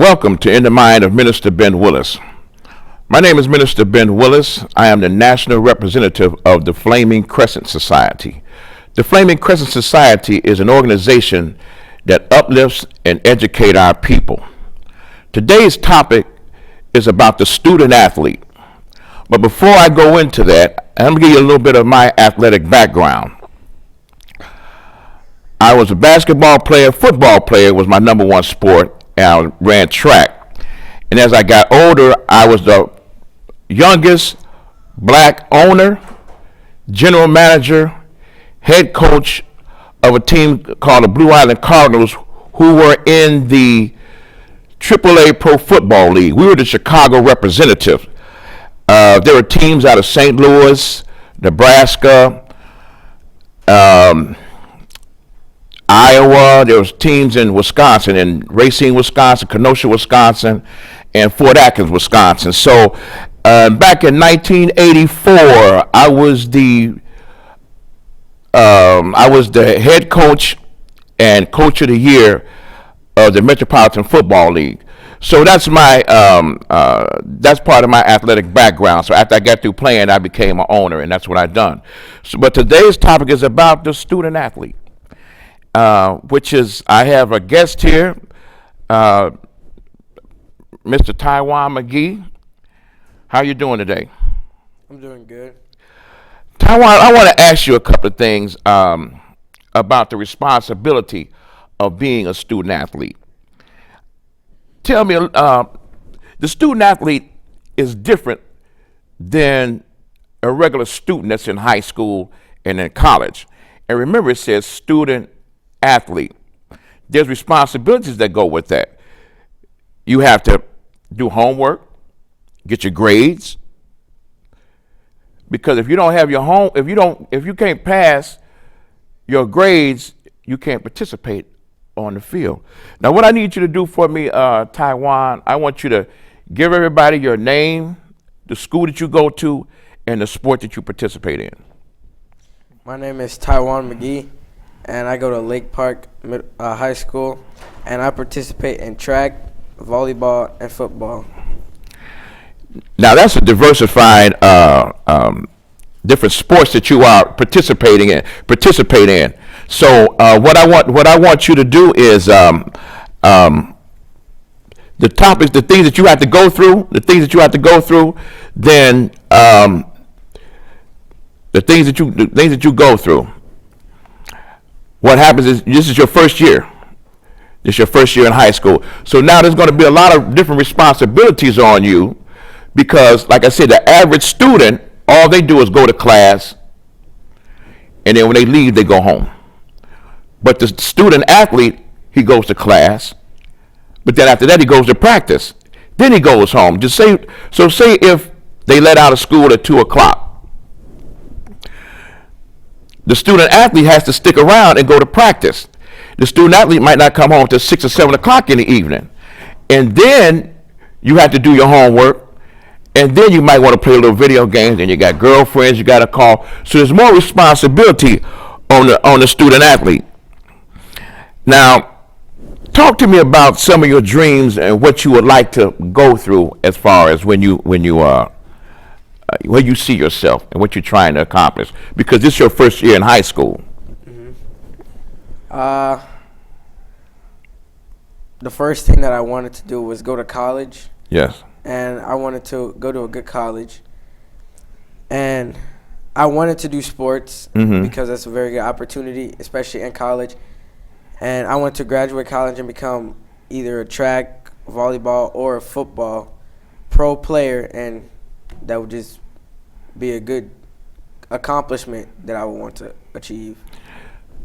Welcome to In the Mind of Minister Ben Willis. My name is Minister Ben Willis. I am the national representative of the Flaming Crescent Society. The Flaming Crescent Society is an organization that uplifts and educates our people. Today's topic is about the student athlete. But before I go into that, I'm going to give you a little bit of my athletic background. I was a basketball player. Football player was my number one sport. And I ran track. And as I got older, I was the youngest black owner, general manager, head coach of a team called the Blue Island Cardinals, who were in the AAA Pro Football League. We were the Chicago representatives. There were teams out of St. Louis, Nebraska, Iowa. There was teams in Wisconsin, in Racine, Wisconsin, Kenosha, Wisconsin, and Fort Atkins, Wisconsin. So back in 1984, I was the head coach and coach of the year of the Metropolitan Football League. So that's my that's part of my athletic background. So after I got through playing, I became an owner, and that's what I've done. So, but today's topic is about the student athlete. Which is, I have a guest here, Mr. Taiwan McGee. How are you doing today? I'm doing good. Taiwan, I want to ask you a couple of things about the responsibility of being a student athlete. Tell me, the student athlete is different than a regular student that's in high school and in college. And remember, it says student athlete. There's responsibilities that go with that. You have to do homework, get your grades, because if you don't have your if you can't pass your grades, you can't participate on the field. Now, what I need you to do for me, Taiwan, I want you to give everybody your name, the school that you go to, and the sport that you participate in. My name is Taiwan McGee, and I go to Lake Park High School, and I participate in track, volleyball, and football. Now that's a diversified, different sports that you are participate in. So what I want you to do is the topics, the things that you have to go through, then the things that you go through. What happens is, this is your first year. This is your first year in high school. So now there's going to be a lot of different responsibilities on you, because, like I said, the average student, all they do is go to class, and then when they leave, they go home. But the student athlete, he goes to class, but then after that, he goes to practice. Then he goes home. Say if they let out of school at 2 o'clock. The student athlete has to stick around and go to practice. The student athlete might not come home till 6 or 7 o'clock in the evening. And then you have to do your homework. And then you might want to play a little video games, and you got girlfriends you got to call. So there's more responsibility on the student athlete. Now, talk to me about some of your dreams and what you would like to go through as far as when you where you see yourself and what you're trying to accomplish, because this is your first year in high school. Mm-hmm. The first thing that I wanted to do was go to college. Yes. And I wanted to go to a good college. And I wanted to do sports, because that's a very good opportunity, especially in college. And I wanted to graduate college and become either a track, volleyball, or a football pro player, and that would just be a good accomplishment that I would want to achieve.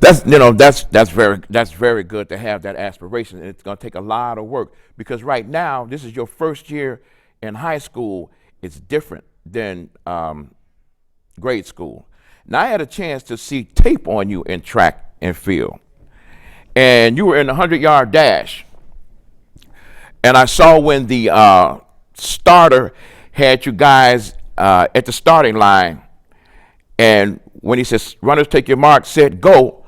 That's very good to have that aspiration, and it's going to take a lot of work, because right now this is your first year in high school. It's different than grade school. Now, I had a chance to see tape on you in track and field, and you were in the 100-yard dash, and I saw when the starter had you guys at the starting line, and when he says, "Runners, take your mark, set, go,"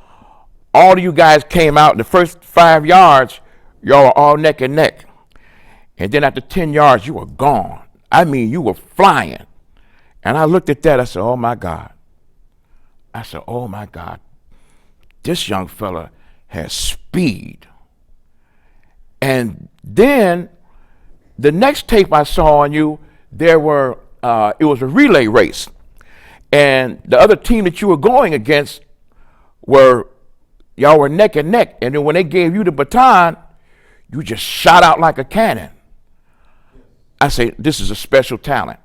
all of you guys came out in the first 5 yards. Y'all were all neck and neck. And then after 10 yards, you were gone. I mean, you were flying. And I looked at that. I said, oh, my God. I said, oh, my God. This young fella has speed. And then the next tape I saw on you, it was a relay race. And the other team that you were going against y'all were neck and neck. And then when they gave you the baton, you just shot out like a cannon. I say, this is a special talent.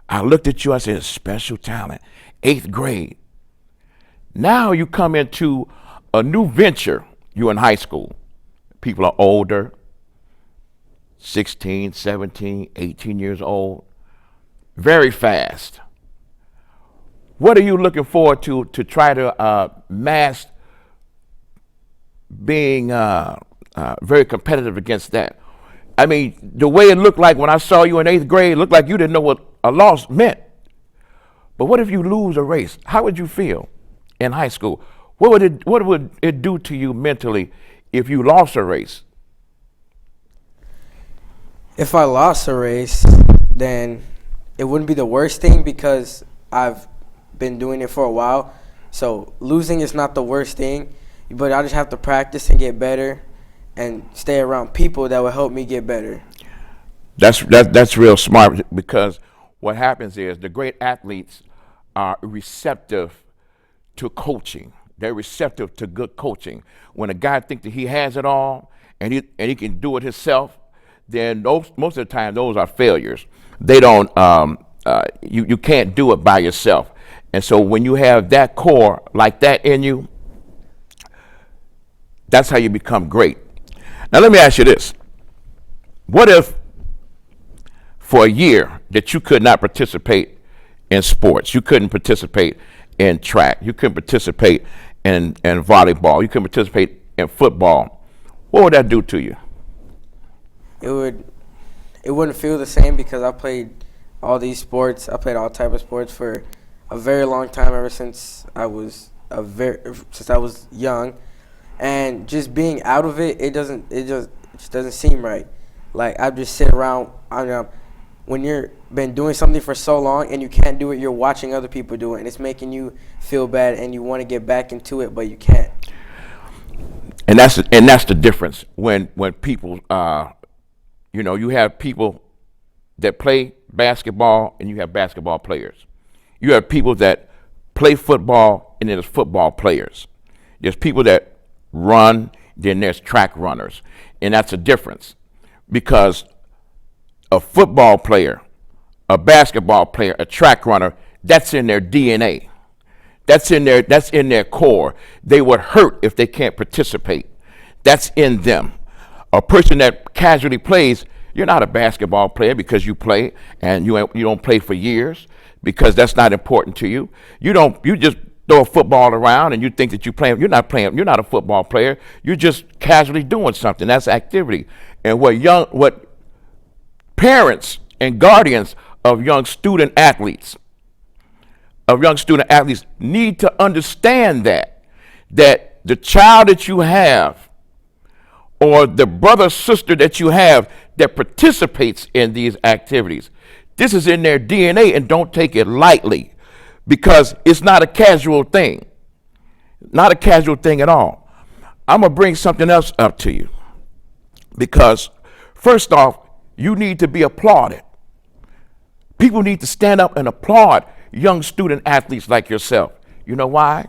I looked at you, I said, special talent, 8th grade. Now you come into a new venture. You're in high school. People are older, 16, 17, 18 years old, very fast. What are you looking forward to try to master being very competitive against that? I mean, the way it looked like when I saw you in 8th grade, it looked like you didn't know what a loss meant. But what if you lose a race? How would you feel in high school? What would it do to you mentally if you lost a race? If I lost a race, then it wouldn't be the worst thing because I've been doing it for a while. So losing is not the worst thing, but I just have to practice and get better and stay around people that will help me get better. That's real smart, because what happens is the great athletes are receptive to coaching. They're receptive to good coaching. When a guy thinks that he has it all and he can do it himself, then most of the time those are failures. They don't. You can't do it by yourself. And so when you have that core like that in you, that's how you become great. Now let me ask you this. What if for a year that you could not participate in sports, you couldn't participate in track, you couldn't participate in volleyball, you couldn't participate in football, what would that do to you? It wouldn't feel the same because I played all these sports. I played all type of sports for a very long time, ever since I was young. And just being out of it, it just doesn't seem right. Like, I just sit around. When you've been doing something for so long and you can't do it, you're watching other people do it, and it's making you feel bad, and you want to get back into it, but you can't. And that's the difference when people, you have people that play basketball and you have basketball players. You have people that play football and then there's football players. There's people that run, then there's track runners. And that's a difference, because a football player, a basketball player, a track runner, that's in their DNA. That's in their core. They would hurt if they can't participate. That's in them. A person that casually plays, you're not a basketball player because you play, and you don't play for years because that's not important to you. You just throw a football around and you think that you're playing. You're not playing. You're not a football player. You're just casually doing something. That's activity. And what parents and guardians of young student athletes need to understand that the child that you have, or the brother, sister that you have that participates in these activities, this is in their DNA, and don't take it lightly, because it's not a casual thing. Not a casual thing at all. I'm going to bring something else up to you, because first off, you need to be applauded. People need to stand up and applaud young student athletes like yourself. You know why?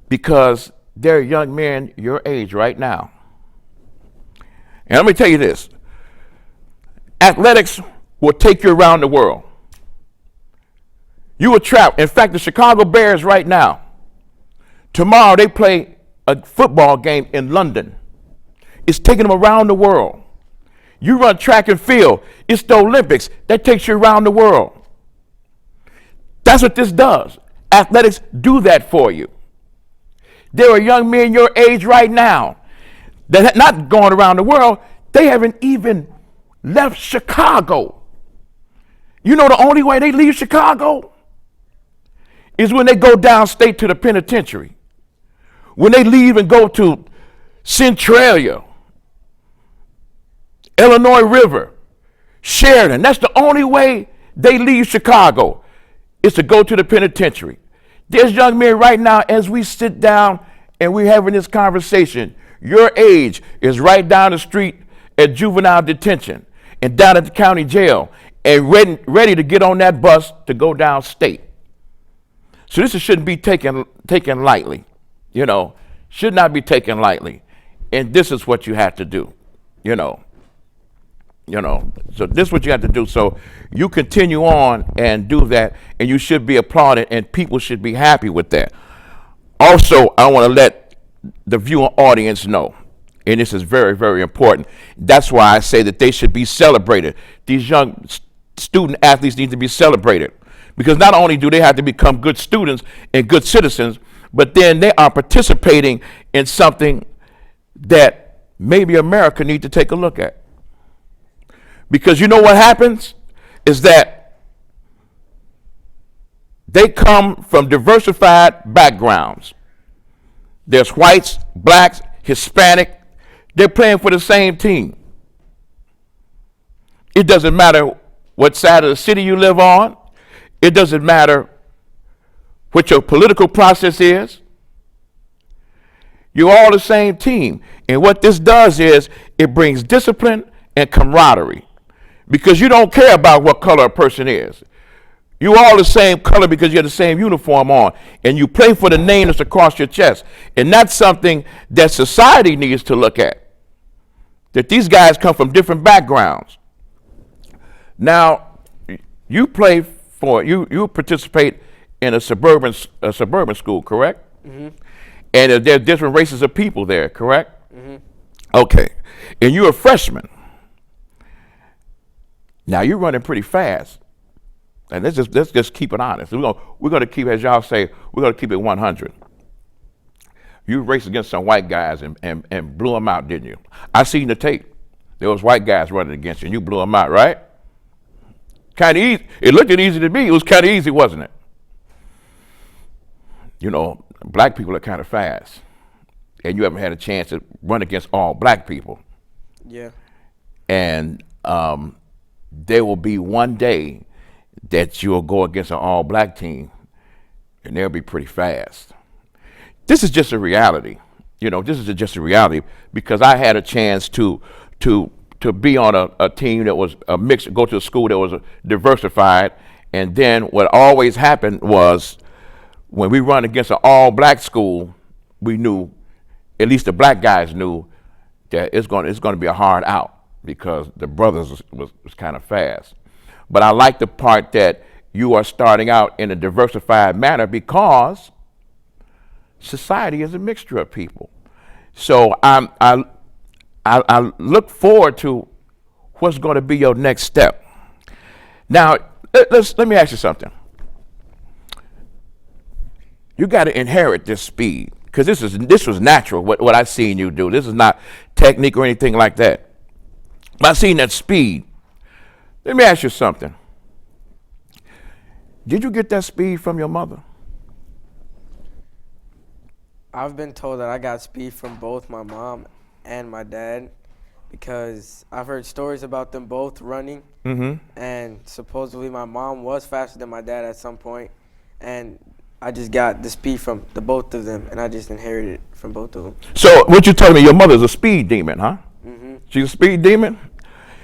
Because they're young men your age right now. And let me tell you this. Athletics will take you around the world. You will travel. In fact, the Chicago Bears right now, tomorrow they play a football game in London. It's taking them around the world. You run track and field. It's the Olympics. That takes you around the world. That's what this does. Athletics do that for you. There are young men your age right now that are not going around the world. They haven't even left Chicago. You know the only way they leave Chicago is when they go downstate to the penitentiary. When they leave and go to Centralia, Illinois River, Sheridan. That's the only way they leave Chicago is to go to the penitentiary. There's young men right now, as we sit down and we're having this conversation, your age is right down the street at juvenile detention and down at the county jail and ready to get on that bus to go downstate. So this shouldn't be taken lightly, should not be taken lightly. And this is what you have to do, So this is what you have to do. So you continue on and do that, and you should be applauded, and people should be happy with that. Also, I want to let the viewing audience know, and this is very, very important. That's why I say that they should be celebrated. These young student athletes need to be celebrated, because not only do they have to become good students and good citizens, but then they are participating in something that maybe America needs to take a look at. Because you know what happens is that they come from diversified backgrounds. There's whites, blacks, Hispanic. They're playing for the same team. It doesn't matter what side of the city you live on. It doesn't matter what your political process is. You're all the same team. And what this does is it brings discipline and camaraderie, because you don't care about what color a person is. You're all the same color because you have the same uniform on, and you play for the name that's across your chest. And that's something that society needs to look at, that these guys come from different backgrounds. Now, you participate in a suburban school, correct? Mm-hmm. And there are different races of people there, correct? Mm-hmm. Okay. And you're a freshman. Now you're running pretty fast. And let's just keep it honest. We're gonna keep, as y'all say, we're gonna keep it 100. You raced against some white guys and blew them out, didn't you? I seen the tape. There was white guys running against you, and you blew them out, right? Kind of easy. It looked easy to me. It was kind of easy, wasn't it? Black people are kind of fast, and you haven't had a chance to run against all black people. Yeah. And there will be one day that you'll go against an all black team, and they'll be pretty fast. This is just a reality. This is just a reality, because I had a chance to be on a team that was a mix, go to a school that was diversified. And then what always happened was, when we run against an all black school, we knew, at least the black guys knew, that it's going to be a hard out, because the brothers was kind of fast. But I like the part that you are starting out in a diversified manner, because society is a mixture of people. So I look forward to what's going to be your next step. Now, let me ask you something. You got to inherit this speed, because this was natural, what I seen you do. This is not technique or anything like that. I seen that speed. Let me ask you something. Did you get that speed from your mother? I've been told that I got speed from both my mom and my dad, because I've heard stories about them both running. Mm-hmm. And supposedly my mom was faster than my dad at some point, and I just got the speed from the both of them, and I just inherited it from both of them. So what you telling me, your mother's a speed demon, huh? Mm-hmm. She's a speed demon?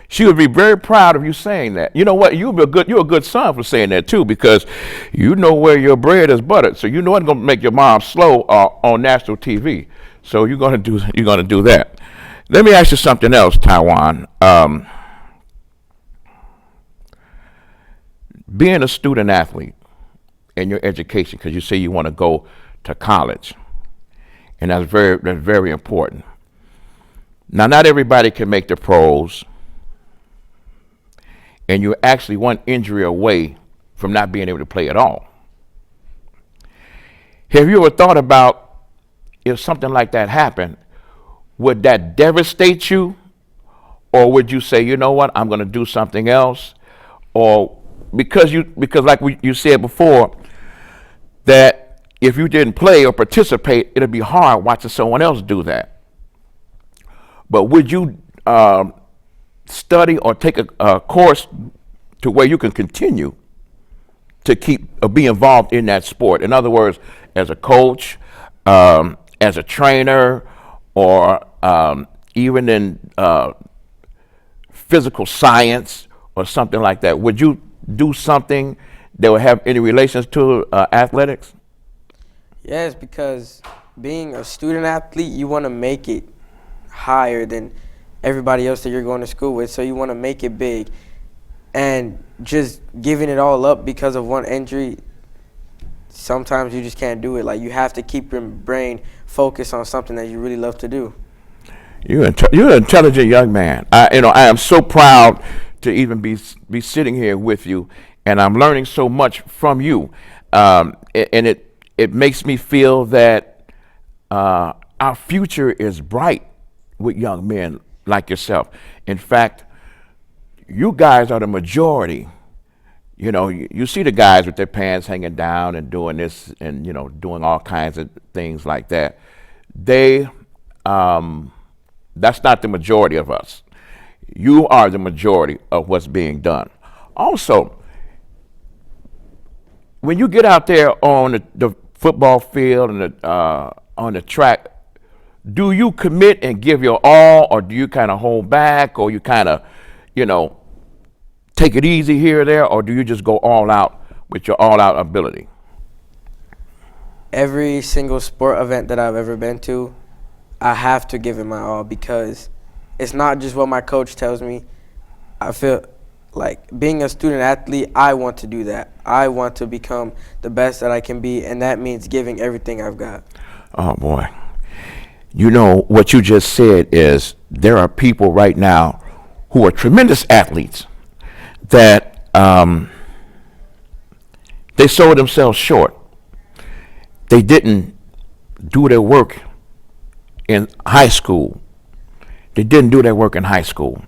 She would be very proud of you saying that. You know what? You're a good son for saying that too, because you know where your bread is buttered. So you know it's gonna make your mom slow on national TV. So you're gonna do that. Let me ask you something else, Taiwan. Being a student athlete in your education, because you say you want to go to college, and that's very important. Now, not everybody can make the pros, and you're actually one injury away from not being able to play at all. Have you ever thought about, if something like that happened, would that devastate you? Or would you say, you know what, I'm going to do something else? Or because like you said before, that if you didn't play or participate, it'd be hard watching someone else do that. But would you study or take a course to where you can continue to keep be involved in that sport. In other words, as a coach, as a trainer, or even in physical science or something like that. Would you do something that would have any relations to athletics? Yes, because being a student athlete, you want to make it higher than everybody else that you're going to school with. So you want to make it big. And just giving it all up because of one injury, sometimes you just can't do it. Like, you have to keep your brain focused on something that you really love to do. You're an intelligent young man. I am so proud to even be sitting here with you, and I'm learning so much from you. And it makes me feel that our future is bright with young men like yourself. In fact, you guys are the majority. You see the guys with their pants hanging down and doing this and, doing all kinds of things like that. That's not the majority of us. You are the majority of what's being done. Also, when you get out there on the football field and on the track, do you commit and give your all, or do you kind of hold back, or you kind of, take it easy here or there, or do you just go all out with your all-out ability? Every single sport event that I've ever been to, I have to give it my all, because it's not just what my coach tells me. I feel like being a student athlete, I want to do that. I want to become the best that I can be, and that means giving everything I've got. Oh, boy. What you just said is there are people right now who are tremendous athletes that they sold themselves short. They didn't do their work in high school. They didn't do their work in high school.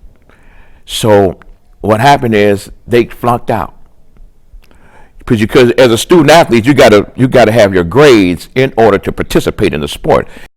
So what happened is they flunked out. Because as a student athlete, you gotta have your grades in order to participate in the sport.